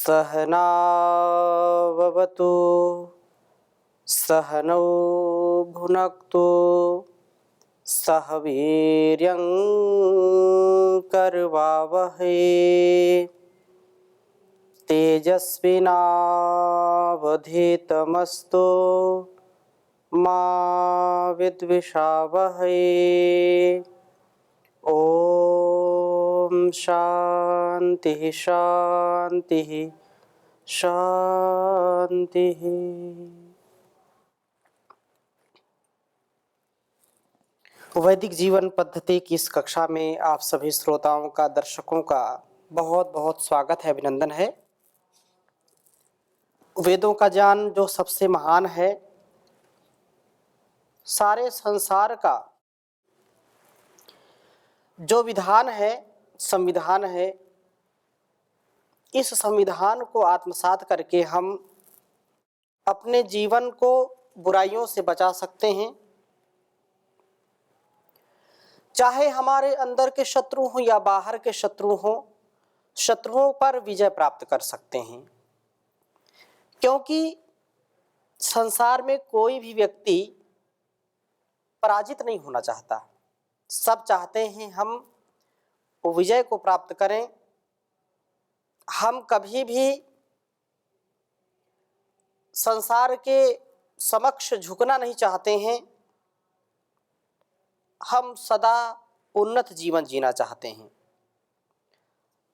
सहनाववतु सहनौ भुनक्तु सह वीर्यं करवावहै तेजस्विनावधीतमस्तु मा विद्विषावहै। ओम शांति शांति शांति। वैदिक जीवन पद्धति की इस कक्षा में आप सभी श्रोताओं का, दर्शकों का बहुत बहुत स्वागत है, अभिनंदन है। वेदों का ज्ञान जो सबसे महान है, सारे संसार का जो विधान है, संविधान है, इस संविधान को आत्मसात करके हम अपने जीवन को बुराइयों से बचा सकते हैं। चाहे हमारे अंदर के शत्रु हों या बाहर के शत्रु हों, शत्रुओं पर विजय प्राप्त कर सकते हैं। क्योंकि संसार में कोई भी व्यक्ति पराजित नहीं होना चाहता। सब चाहते हैं हम विजय को प्राप्त करें। हम कभी भी संसार के समक्ष झुकना नहीं चाहते हैं। हम सदा उन्नत जीवन जीना चाहते हैं।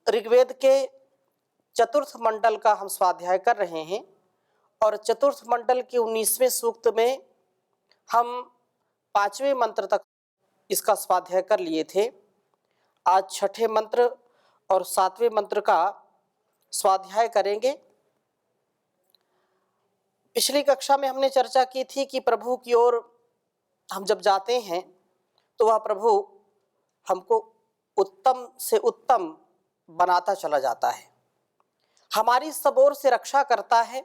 ऋग्वेद के चतुर्थ मंडल का हम स्वाध्याय कर रहे हैं और चतुर्थ मंडल के 19वें सूक्त में हम 5वें मंत्र तक इसका स्वाध्याय कर लिए थे। आज 6ठे मंत्र और 7वें मंत्र का स्वाध्याय करेंगे। पिछली कक्षा में हमने चर्चा की थी कि प्रभु की ओर हम जब जाते हैं तो वह प्रभु हमको उत्तम से उत्तम बनाता चला जाता है, हमारी सब ओर से रक्षा करता है।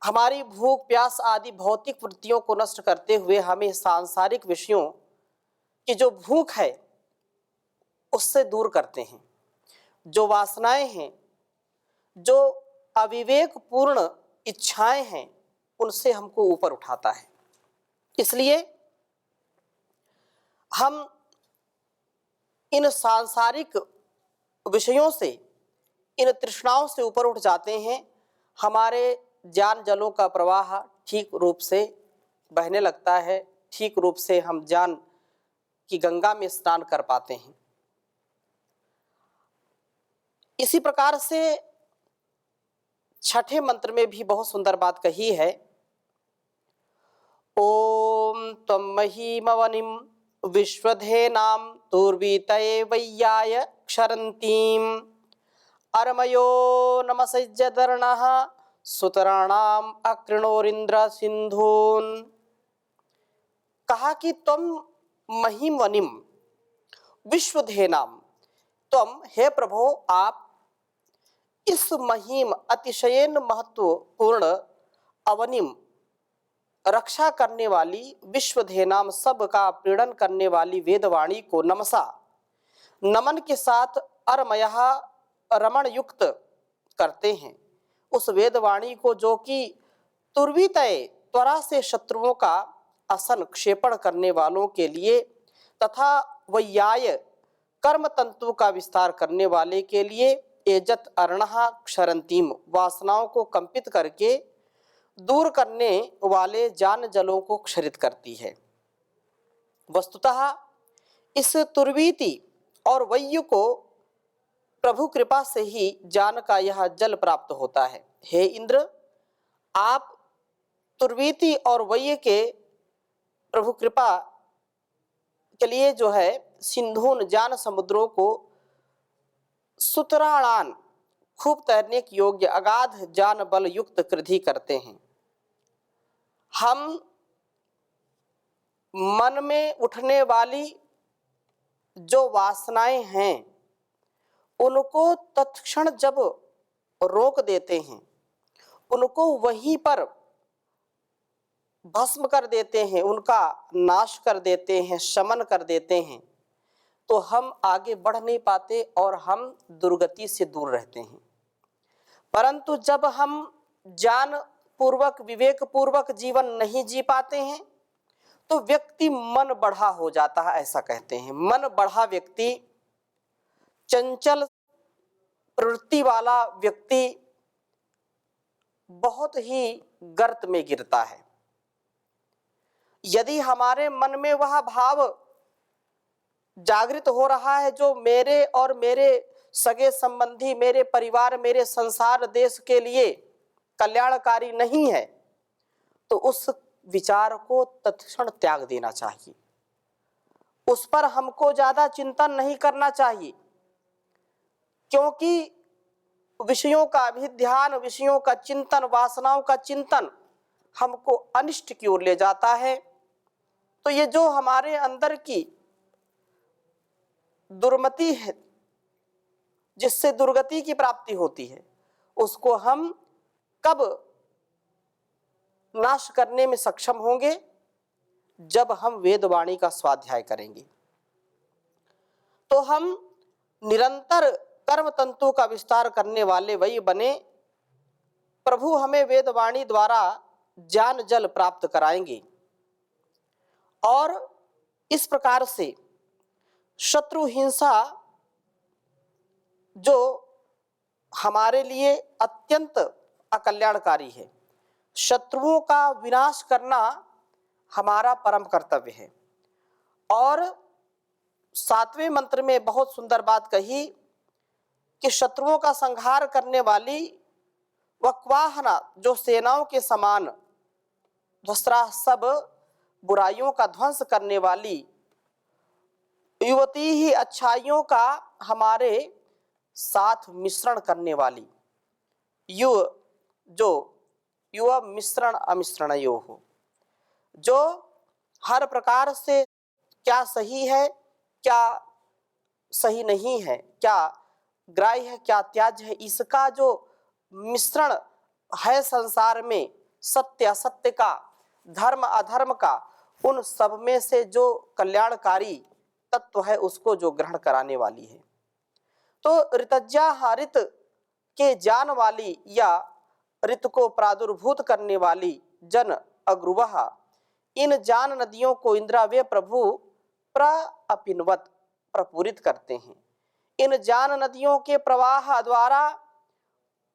हमारी भूख प्यास आदि भौतिक वृत्तियों को नष्ट करते हुए हमें सांसारिक विषयों की जो भूख है उससे दूर करते हैं। जो वासनाएं हैं, जो अविवेक पूर्ण इच्छाएं हैं, उनसे हमको ऊपर उठाता है। इसलिए हम इन सांसारिक विषयों से, इन तृष्णाओं से ऊपर उठ जाते हैं। हमारे ज्ञान जलों का प्रवाह ठीक रूप से बहने लगता है, ठीक रूप से हम ज्ञान की गंगा में स्नान कर पाते हैं। इसी प्रकार से 6ठे मंत्र में भी बहुत सुंदर बात कही है। ओम त्वं महीमवनिम विश्वधेनाम तुर्वीतये वैयाय क्षरन्तीम अरमयो नमसज्जदर्णः सुतराणाम अकृणोरिंद्र सिंधून। कहा कि तुम महीमवनिम विश्वधेनाम, तुम हे प्रभु आप इस महीम अतिशयन महत्वपूर्ण अवनिम रक्षा करने वाली, विश्वधेनाम सबका प्रीड़न करने वाली वेदवाणी को नमसा, नमन के साथ अरमयः रमण युक्त करते हैं। उस वेदवाणी को जो कि तुर्वीतये त्वरा से शत्रुओं का असन क्षेपण करने वालों के लिए तथा वैयाय कर्म तंतु का विस्तार करने वाले के लिए एजत अर्णः क्षरंतीम वासनाओं को कंपित करके दूर करने वाले ज्ञान जलों को क्षरित करती है। वस्तुतः इस तुर्वीति और वैयु को प्रभु कृपा से ही ज्ञान का यह जल प्राप्त होता है। हे इंद्र, आप तुर्वीति और वैय के प्रभु कृपा के लिए जो है सिंधुन ज्ञान समुद्रों को सुतराणान खूब तैरने के योग्य अगाध ज्ञान बल युक्त कृधि करते हैं। हम मन में उठने वाली जो वासनाएं हैं उनको तत्क्षण जब रोक देते हैं, उनको वहीं पर भस्म कर देते हैं, उनका नाश कर देते हैं, शमन कर देते हैं, तो हम आगे बढ़ नहीं पाते और हम दुर्गति से दूर रहते हैं। परंतु जब हम ज्ञान पूर्वक विवेक पूर्वक जीवन नहीं जी पाते हैं तो व्यक्ति मन बढ़ा हो जाता है। ऐसा कहते हैं, मन बढ़ा व्यक्ति, चंचल प्रवृत्ति वाला व्यक्ति बहुत ही गर्त में गिरता है। यदि हमारे मन में वह भाव जागृत हो रहा है जो मेरे और मेरे सगे संबंधी, मेरे परिवार, मेरे संसार, देश के लिए कल्याणकारी नहीं है, तो उस विचार को तत्क्षण त्याग देना चाहिए। उस पर हमको ज्यादा चिंतन नहीं करना चाहिए, क्योंकि विषयों का अभिध्यान, विषयों का चिंतन, वासनाओं का चिंतन हमको अनिष्ट की ओर ले जाता है। तो ये जो हमारे अंदर की दुर्मति है, जिससे दुर्गति की प्राप्ति होती है, उसको हम कब नाश करने में सक्षम होंगे? जब हम वेदवाणी का स्वाध्याय करेंगे। तो हम निरंतर कर्म तंतु का विस्तार करने वाले वही बने। प्रभु हमें वेदवाणी द्वारा ज्ञान जल प्राप्त कराएंगे और इस प्रकार से शत्रु हिंसा, जो हमारे लिए अत्यंत अकल्याणकारी है, शत्रुओं का विनाश करना हमारा परम कर्तव्य है। और 7वें मंत्र में बहुत सुंदर बात कही कि शत्रुओं का संहार करने वाली वक्वाहना, जो सेनाओं के समान ध्वस्त्रा सब बुराइयों का ध्वंस करने वाली युवती ही अच्छाइयों का हमारे साथ मिश्रण करने वाली, युव मिश्रण अमिश्रणयो हो, जो हर प्रकार से क्या सही है, क्या सही नहीं है, क्या ग्राह्य है, क्या त्याज्य है, इसका जो मिश्रण है संसार में, सत्य असत्य का, धर्म अधर्म का, उन सब में से जो कल्याणकारी तत्व है उसको जो ग्रहण कराने वाली है। तो ऋतज्या ऋत के जान वाली या ऋत को प्रादुर्भूत करने वाली जन अग्रुवः, इन जान नदियों को इंद्राव्य प्रभु प्रअपिनवत प्रपूरित करते हैं। इन जान नदियों के प्रवाह द्वारा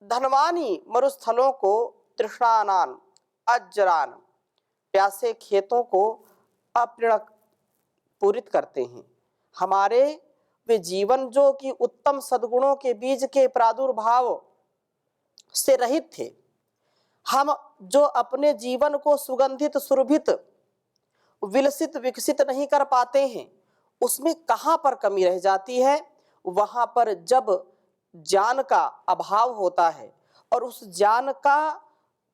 धनवानी मरुस्थलों को, तृष्णानान अज्जरान प्यासे खेतों को अपृणक पूरित करते हैं। हमारे वे जीवन जो कि उत्तम सद्गुणों के बीज के प्रादुर्भाव से रहित थे, हम जो अपने जीवन को सुगंधित, सुरभित, विलसित, विकसित नहीं कर पाते हैं, उसमें कहाँ पर कमी रह जाती है? वहां पर जब ज्ञान का अभाव होता है और उस ज्ञान का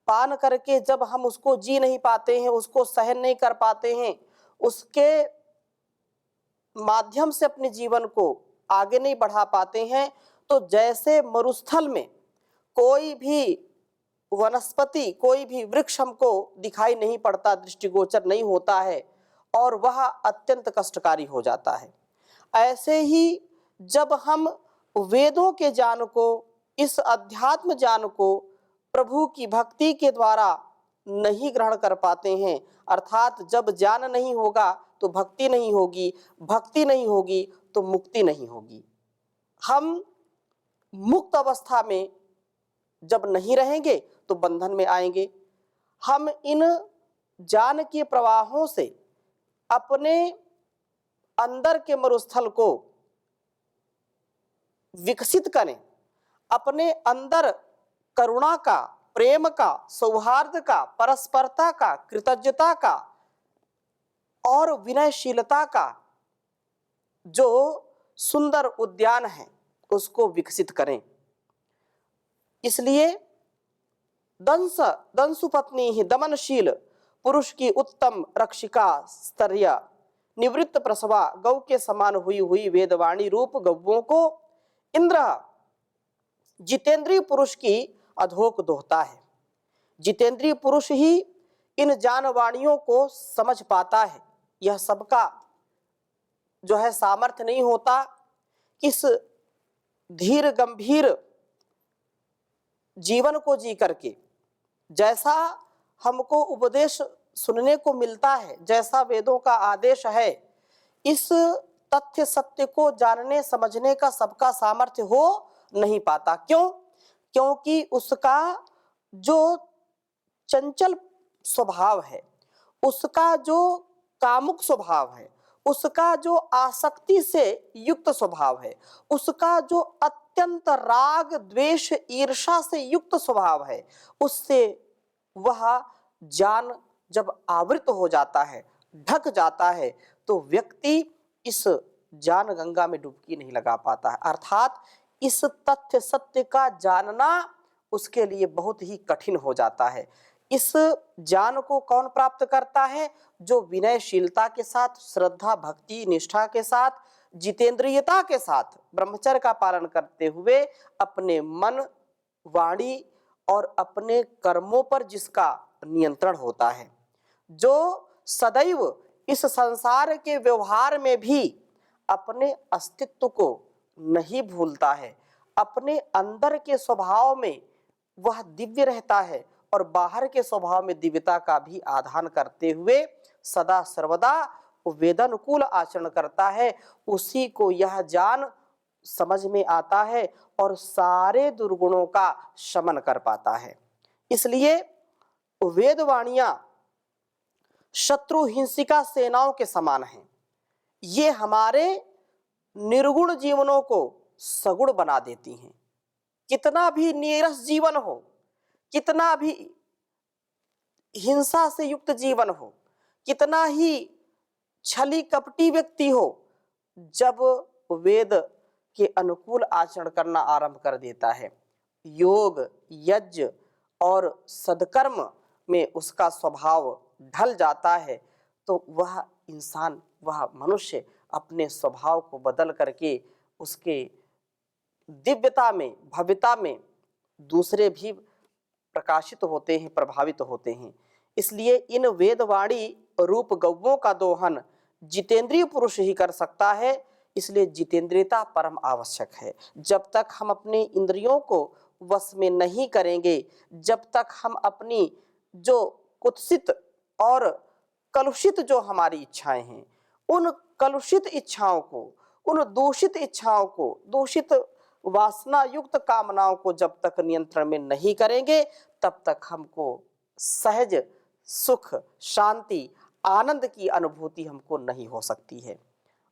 पान करके जब हम उसको जी नहीं पाते हैं, उसको सहन नहीं कर पाते हैं, उसके माध्यम से अपने जीवन को आगे नहीं बढ़ा पाते हैं, तो जैसे मरुस्थल में कोई भी वनस्पति, कोई भी वृक्ष हमको दिखाई नहीं पड़ता, दृष्टिगोचर नहीं होता है और वह अत्यंत कष्टकारी हो जाता है। ऐसे ही जब हम वेदों के ज्ञान को, इस अध्यात्म ज्ञान को प्रभु की भक्ति के द्वारा नहीं ग्रहण कर पाते हैं, अर्थात जब ज्ञान नहीं होगा तो भक्ति नहीं होगी, भक्ति नहीं होगी तो मुक्ति नहीं होगी। हम मुक्त अवस्था में जब नहीं रहेंगे तो बंधन में आएंगे। हम इन ज्ञान के प्रवाहों से अपने अंदर के मरुस्थल को विकसित करें, अपने अंदर करुणा का, प्रेम का, सौहार्द का, परस्परता का, कृतज्ञता का और विनयशीलता का जो सुंदर उद्यान है उसको विकसित करें। इसलिए दंसु पत्नी ही दमनशील पुरुष की उत्तम रक्षिका स्तर्य निवृत्त प्रसवा गौ के समान हुई हुई वेदवाणी रूप गौओं को इंद्र जितेंद्रीय पुरुष की अधोक दोहता है। जितेंद्रीय पुरुष ही इन जानवाणियों को समझ पाता है। यह सबका जो है सामर्थ्य नहीं होता। इस धीर गंभीर जीवन को जी करके, जैसा हमको उपदेश सुनने को मिलता है, जैसा वेदों का आदेश है, इस तथ्य सत्य को जानने समझने का सबका सामर्थ्य हो नहीं पाता। क्यों? क्योंकि उसका जो चंचल स्वभाव है, उसका जो कामुक स्वभाव है, उसका जो आसक्ति से युक्त स्वभाव है, उसका जो अत्यंत राग द्वेष ईर्ष्या से युक्त स्वभाव है, उससे वह ज्ञान जब आवृत हो जाता है, ढक जाता है, तो व्यक्ति इस ज्ञान गंगा में डुबकी नहीं लगा पाता है। अर्थात इस तथ्य सत्य का जानना उसके लिए बहुत ही कठिन हो जाता है। इस ज्ञान को कौन प्राप्त करता है? जो विनयशीलता के साथ, श्रद्धा भक्ति निष्ठा के साथ, जितेंद्रियता के साथ, ब्रह्मचर्य का पालन करते हुए अपने मन, वाणी और अपने कर्मों पर जिसका नियंत्रण होता है, जो सदैव इस संसार के व्यवहार में भी अपने अस्तित्व को नहीं भूलता है, अपने अंदर के स्वभाव में वह दिव्य रहता है और बाहर के स्वभाव में दिव्यता का भी आधान करते हुए सदा सर्वदा वेदानुकूल आचरण करता है, उसी को यह ज्ञान समझ में आता है और सारे दुर्गुणों का शमन कर पाता है। इसलिए वेदवाणियां शत्रु हिंसिका सेनाओं के समान हैं। ये हमारे निर्गुण जीवनों को सगुण बना देती हैं। कितना भी नीरस जीवन हो, कितना भी हिंसा से युक्त जीवन हो, कितना ही छली कपटी व्यक्ति हो, जब वेद के अनुकूल आचरण करना आरंभ कर देता है, योग यज्ञ और सदकर्म में उसका स्वभाव ढल जाता है, तो वह इंसान, वह मनुष्य अपने स्वभाव को बदल करके उसके दिव्यता में, भव्यता में दूसरे भी प्रकाशित होते हैं, प्रभावित होते हैं। इसलिए इन वेदवाणी रूप गौओं का दोहन जितेंद्रिय पुरुष ही कर सकता है। इसलिए जितेंद्रियता परम आवश्यक है। जब तक हम अपने इंद्रियों को वश में नहीं करेंगे, जब तक हम अपनी जो कुत्सित और कलुषित जो हमारी इच्छाएं हैं, उन कलुषित इच्छाओं को, उन दूषित इच्छाओं को, दूषित वासना युक्त कामनाओं को जब तक नियंत्रण में नहीं करेंगे, तब तक हमको सहज सुख, शांति, आनंद की अनुभूति हमको नहीं हो सकती है।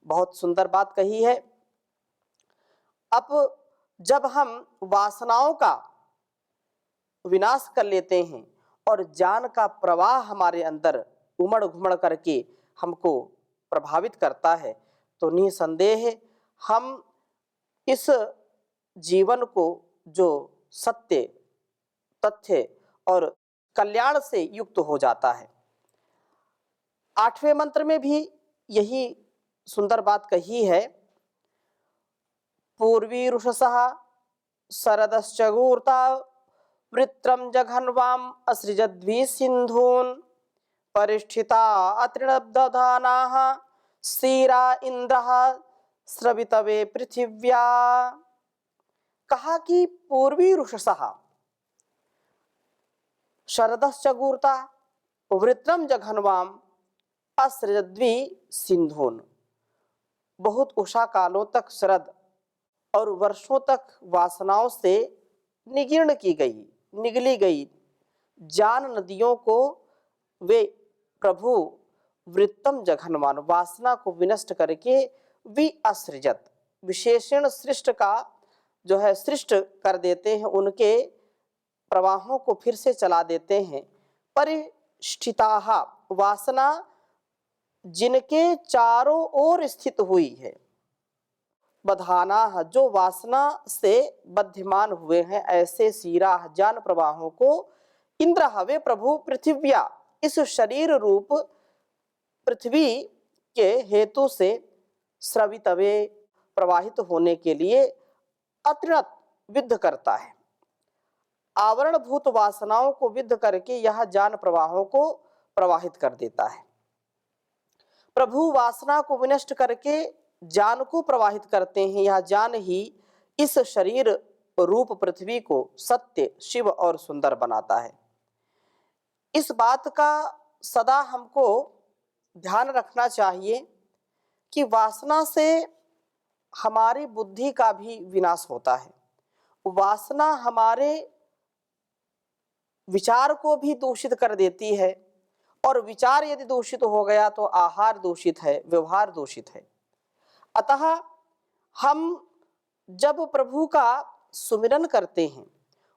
बहुत सुंदर बात कही है। अब जब हम वासनाओं का विनाश कर लेते हैं और ज्ञान का प्रवाह हमारे अंदर उमड़ घुमड़ करके हमको प्रभावित करता है, तो निसंदेह हम इस जीवन को जो सत्य, तथ्य और कल्याण से युक्त हो जाता है। 8वें मंत्र में भी यही सुंदर बात कही है। पूर्वी रुषसः शरदश्चगूर्ता वृत्रं जघन्वाम असृजद्भि सिंधून् परिष्ठिता अत्रिणब्दधानाः सीरा इंद्रः स्रवितवे पृथिव्या। कहा कि पूर्वी रुषसः शरदश्चगूर्ता वृत्रम जघन्वाम असृजद्भि सिंधून्। बहुत उषा कालों तक शरद और वर्षों तक वासनाओं से निगीर्ण की गई, निगली गई जान नदियों को वे प्रभु वृत्तम जघन्वान, वासना को विनष्ट करके वि असृजत, विशेषण सृष्ट का जो है सृष्ट कर देते हैं, उनके प्रवाहों को फिर से चला देते हैं। परिष्ठिताः, वासना जिनके चारों ओर स्थित हुई है, बधाना, जो वासना से बध्यमान हुए हैं, ऐसे सीरा ज्ञान प्रवाहों को इंद्र, वे प्रभु पृथिव्या, इस शरीर रूप पृथ्वी के हेतु से स्रवितवे, प्रवाहित होने के लिए अत्रिणत, विद्ध करता है। आवरण भूत वासनाओं को विद्ध करके यह ज्ञान प्रवाहों को प्रवाहित कर देता है। प्रभु वासना को विनष्ट करके ज्ञान को प्रवाहित करते हैं। यह ज्ञान ही इस शरीर रूप पृथ्वी को सत्य, शिव और सुंदर बनाता है। इस बात का सदा हमको ध्यान रखना चाहिए कि वासना से हमारी बुद्धि का भी विनाश होता है। वासना हमारे विचार को भी दूषित कर देती है, और विचार यदि दूषित हो गया तो आहार दूषित है, व्यवहार दूषित है। अतः हम जब प्रभु का सुमिरन करते हैं,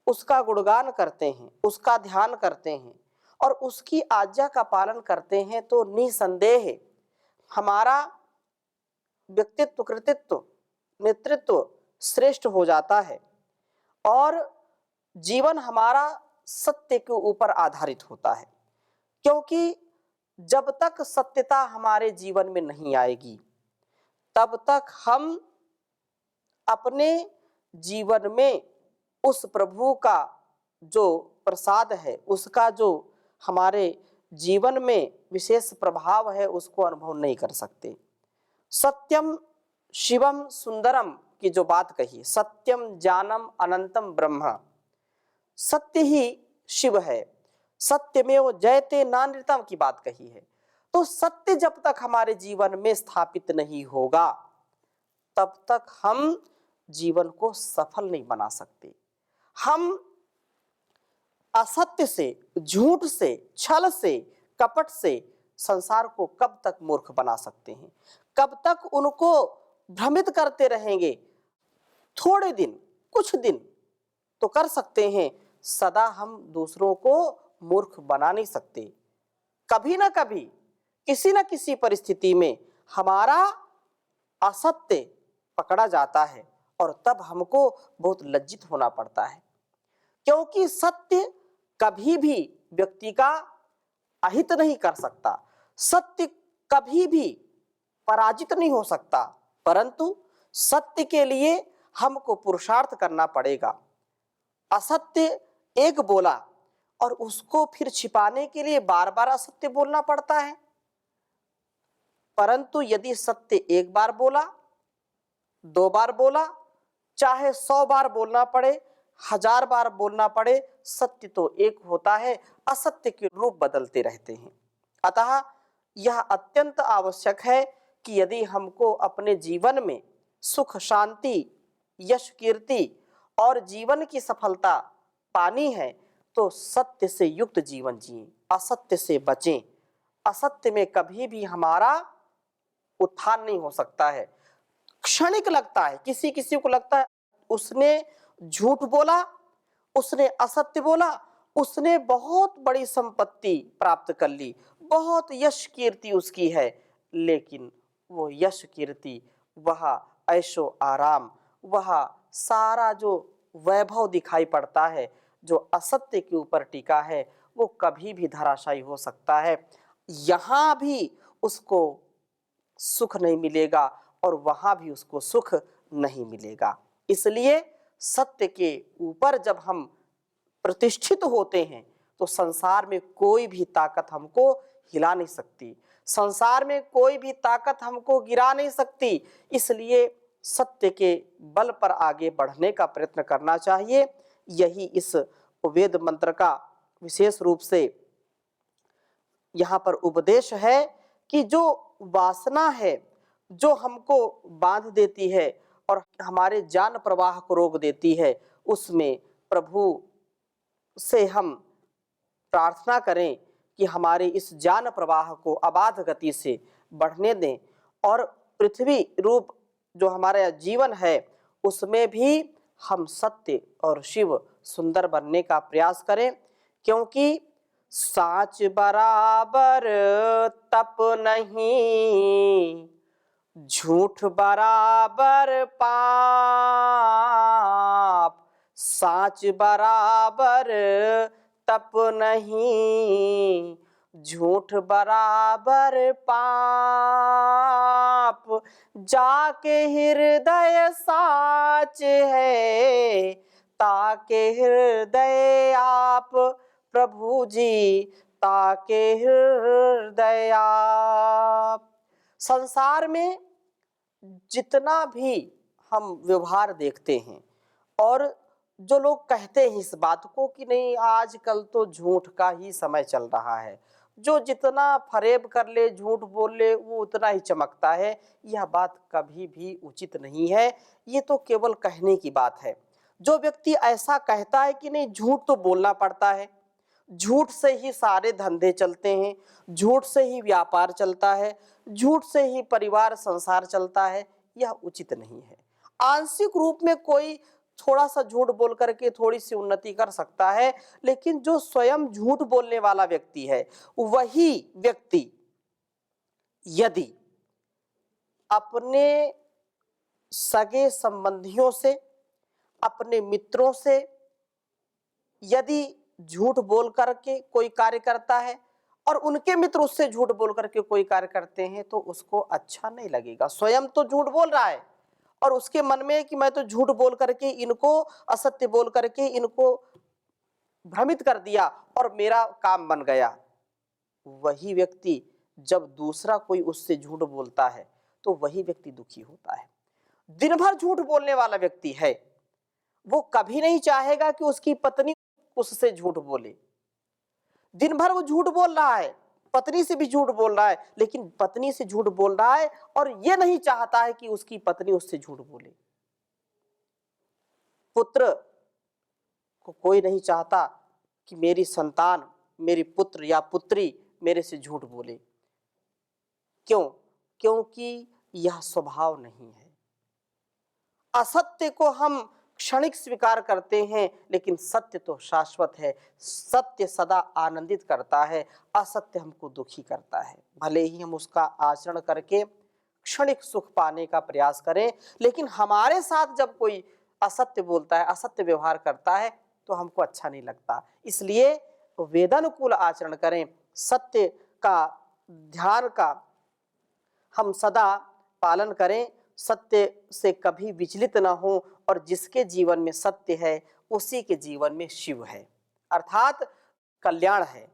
उसका गुणगान करते हैं, उसका ध्यान करते हैं और उसकी आज्ञा का पालन करते हैं, तो निसंदेह हमारा व्यक्तित्व, कृतित्व, नेतृत्व श्रेष्ठ हो जाता है और जीवन हमारा सत्य के ऊपर आधारित होता है। क्योंकि जब तक सत्यता हमारे जीवन में नहीं आएगी, तब तक हम अपने जीवन में उस प्रभु का जो प्रसाद है, उसका जो हमारे जीवन में विशेष प्रभाव है, उसको अनुभव नहीं कर सकते। सत्यम शिवम सुंदरम की जो बात कही, सत्यम ज्ञानम अनंतम ब्रह्म, सत्य ही शिव है, सत्यमेव जयते नानृतम की बात कही है। तो सत्य जब तक हमारे जीवन में स्थापित नहीं होगा, तब तक हम जीवन को सफल नहीं बना सकते। हम असत्य से, झूठ से, छल से, कपट से संसार को कब तक मूर्ख बना सकते हैं? कब तक उनको भ्रमित करते रहेंगे? थोड़े दिन, कुछ दिन तो कर सकते हैं, सदा हम दूसरों को मूर्ख बना नहीं सकते। कभी ना कभी, किसी न किसी परिस्थिति में हमारा असत्य पकड़ा जाता है और तब हमको बहुत लज्जित होना पड़ता है। क्योंकि सत्य कभी भी व्यक्ति का अहित नहीं कर सकता, सत्य कभी भी पराजित नहीं हो सकता, परंतु सत्य के लिए हमको पुरुषार्थ करना पड़ेगा। असत्य एक बोला और उसको फिर छिपाने के लिए बार बार असत्य बोलना पड़ता है, परंतु यदि सत्य एक बार बोला, 2 बार बोला, चाहे 100 बार बोलना पड़े, 1000 बार बोलना पड़े, सत्य तो एक होता है, असत्य के रूप बदलते रहते हैं। अतः यह अत्यंत आवश्यक है कि यदि हमको अपने जीवन में सुख, शांति, यश, कीर्ति और जीवन की सफलता पानी है, तो सत्य से युक्त जीवन जिएं, असत्य से बचें। असत्य में कभी भी हमारा उत्थान नहीं हो सकता है। क्षणिक लगता है, किसी किसी को लगता है उसने झूठ बोला, उसने असत्य बोला, उसने बहुत बड़ी संपत्ति प्राप्त कर ली, बहुत यश कीर्ति उसकी है, लेकिन वो यश कीर्ति, वह ऐशो आराम, वह सारा जो वैभव दिखाई पड़ता है, जो असत्य के ऊपर टिका है, वो कभी भी धराशायी हो सकता है। यहाँ भी उसको सुख नहीं मिलेगा और वहां भी उसको सुख नहीं मिलेगा। इसलिए सत्य के ऊपर जब हम प्रतिष्ठित होते हैं, तो संसार में कोई भी ताकत हमको हिला नहीं सकती, संसार में कोई भी ताकत हमको गिरा नहीं सकती। इसलिए सत्य के बल पर आगे बढ़ने का प्रयत्न करना चाहिए। यही इस वेद मंत्र का विशेष रूप से यहाँ पर उपदेश है कि जो वासना है, जो हमको बांध देती है और हमारे ज्ञान प्रवाह को रोक देती है, उसमें प्रभु से हम प्रार्थना करें कि हमारे इस ज्ञान प्रवाह को अबाध गति से बढ़ने दें और पृथ्वी रूप जो हमारा जीवन है, उसमें भी हम सत्य और शिव सुंदर बनने का प्रयास करें। क्योंकि साच बराबर तप नहीं, झूठ बराबर पाप, साच बराबर तप नहीं, झूठ बराबर पाप, जाके हृदय साच है, ताके हृदय आप, प्रभु जी ताके हृदय आप। संसार में जितना भी हम व्यवहार देखते हैं और जो लोग कहते हैं इस बात को कि नहीं आजकल तो झूठ का ही समय चल रहा है, जो जितना फरेब कर ले, झूठ बोल ले, वो उतना ही चमकता है, यह बात कभी भी उचित नहीं है। ये तो केवल कहने की बात है। जो व्यक्ति ऐसा कहता है कि नहीं झूठ तो बोलना पड़ता है, झूठ से ही सारे धंधे चलते हैं, झूठ से ही व्यापार चलता है, झूठ से ही परिवार संसार चलता है, यह उचित नहीं है। आंशिक रूप में कोई थोड़ा सा झूठ बोल करके थोड़ी सी उन्नति कर सकता है, लेकिन जो स्वयं झूठ बोलने वाला व्यक्ति है, वही व्यक्ति यदि अपने सगे संबंधियों से, अपने मित्रों से यदि झूठ बोल करके कोई कार्य करता है और उनके मित्र उससे झूठ बोल करके कोई कार्य करते हैं, तो उसको अच्छा नहीं लगेगा। स्वयं तो झूठ बोल रहा है और उसके मन में कि मैं तो झूठ बोल करके इनको, असत्य बोल करके इनको भ्रमित कर दिया और मेरा काम बन गया। वही व्यक्ति जब दूसरा कोई उससे झूठ बोलता है तो वही व्यक्ति दुखी होता है। दिन भर झूठ बोलने वाला व्यक्ति है, वो कभी नहीं चाहेगा कि उसकी पत्नी उससे झूठ बोले। दिन भर वो झूठ बोल रहा है, पत्नी से भी झूठ बोल रहा है, लेकिन पत्नी से झूठ बोल रहा है और ये नहीं चाहता है कि उसकी पत्नी उससे झूठ बोले। पुत्र को कोई नहीं चाहता कि मेरी संतान, मेरी पुत्र या पुत्री मेरे से झूठ बोले। क्यों? क्योंकि यह स्वभाव नहीं है। असत्य को हम क्षणिक स्वीकार करते हैं, लेकिन सत्य तो शाश्वत है। सत्य सदा आनंदित करता है, असत्य हमको दुखी करता है। भले ही हम उसका आचरण करके क्षणिक सुख पाने का प्रयास करें, लेकिन हमारे साथ जब कोई असत्य बोलता है, असत्य व्यवहार करता है, तो हमको अच्छा नहीं लगता। इसलिए वेदानुकूल आचरण करें, सत्य का, ध्यान का हम सदा पालन करें, सत्य से कभी विचलित न हो, और जिसके जीवन में सत्य है उसी के जीवन में शिव है, अर्थात कल्याण है।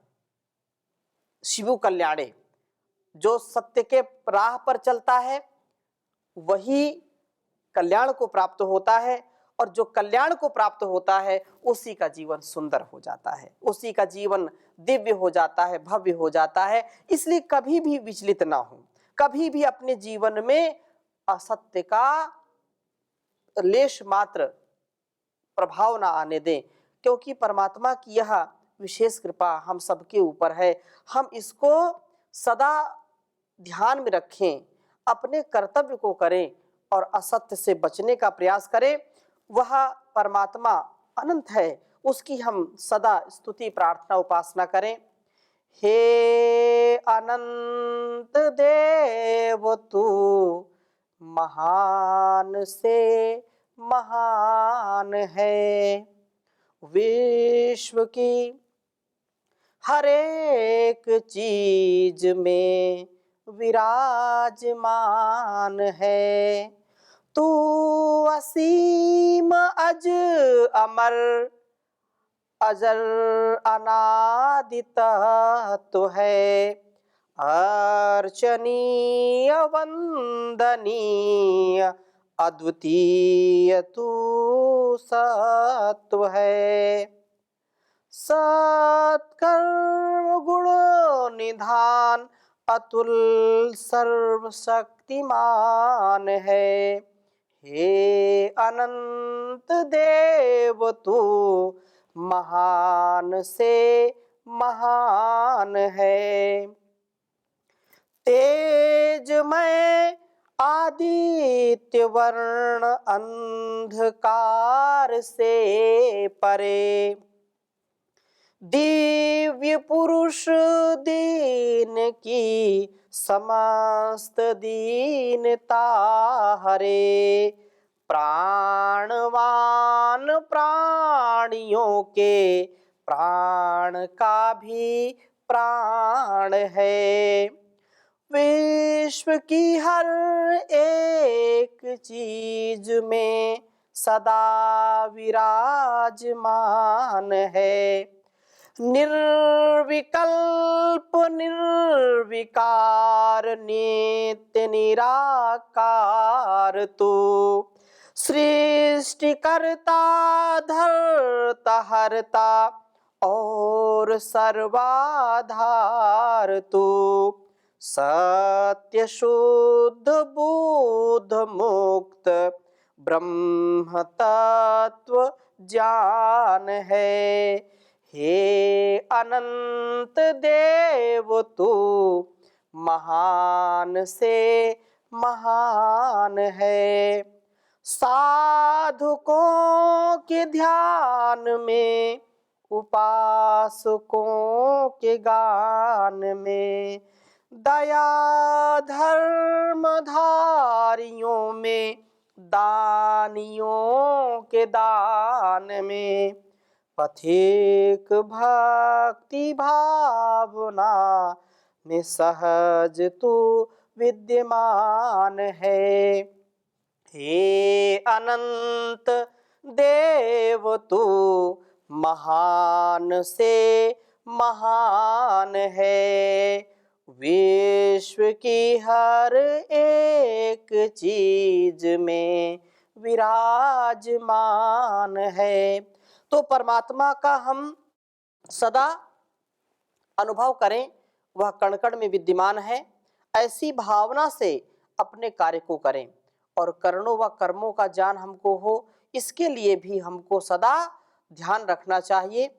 शिव कल्याणे, जो सत्य के राह पर चलता है वही कल्याण को प्राप्त होता है, और जो कल्याण को प्राप्त होता है उसी का जीवन सुंदर हो जाता है, उसी का जीवन दिव्य हो जाता है, भव्य हो जाता है। इसलिए कभी भी विचलित ना हो, कभी भी अपने जीवन में असत्य का लेश मात्र प्रभाव ना आने दें, क्योंकि परमात्मा की यह विशेष कृपा हम सबके ऊपर है। हम इसको सदा ध्यान में रखें, अपने कर्तव्य को करें और असत्य से बचने का प्रयास करें। वह परमात्मा अनंत है, उसकी हम सदा स्तुति प्रार्थना उपासना करें। हे अनंत देव तू महान से महान है, विश्व की हर एक चीज में विराजमान है। तू असीम अज अमर अजर अनादि तत्व है, अर्चनीय वंदनीय अद्वितीय तू सत्व है। सत्कर्म गुण निधान अतुल सर्वशक्तिमान है। हे अनंत देव तू महान से महान है। तेजमय आदित्य वर्ण अंधकार से परे, दिव्य पुरुष दीन की समस्त दीनता हरे, प्राणवान प्राणियों के प्राण का भी प्राण है। विश्व की हर एक चीज में सदा विराजमान है। निर्विकल्प निर्विकार नित्य निराकार तू, सृष्टिकर्ता धर्ता हरता और सर्वाधार तू, सत्य शुद्ध बुद्ध मुक्त ब्रह्म तत्व ज्ञान है। हे अनंत देव तू महान से महान है। साधुकों के ध्यान में, उपासकों के गान में, दया धर्म धारियों में, दानियों के दान में, पथिक भक्ति भावना में सहज तू विद्यमान है। हे अनंत देव तू महान से महान है। विश्व की हर एक चीज में विराजमान है। तो परमात्मा का हम सदा अनुभव करें, वह कण कण में विद्यमान है। ऐसी भावना से अपने कार्य को करें और कर्णों व कर्मों का ज्ञान हमको हो, इसके लिए भी हमको सदा ध्यान रखना चाहिए।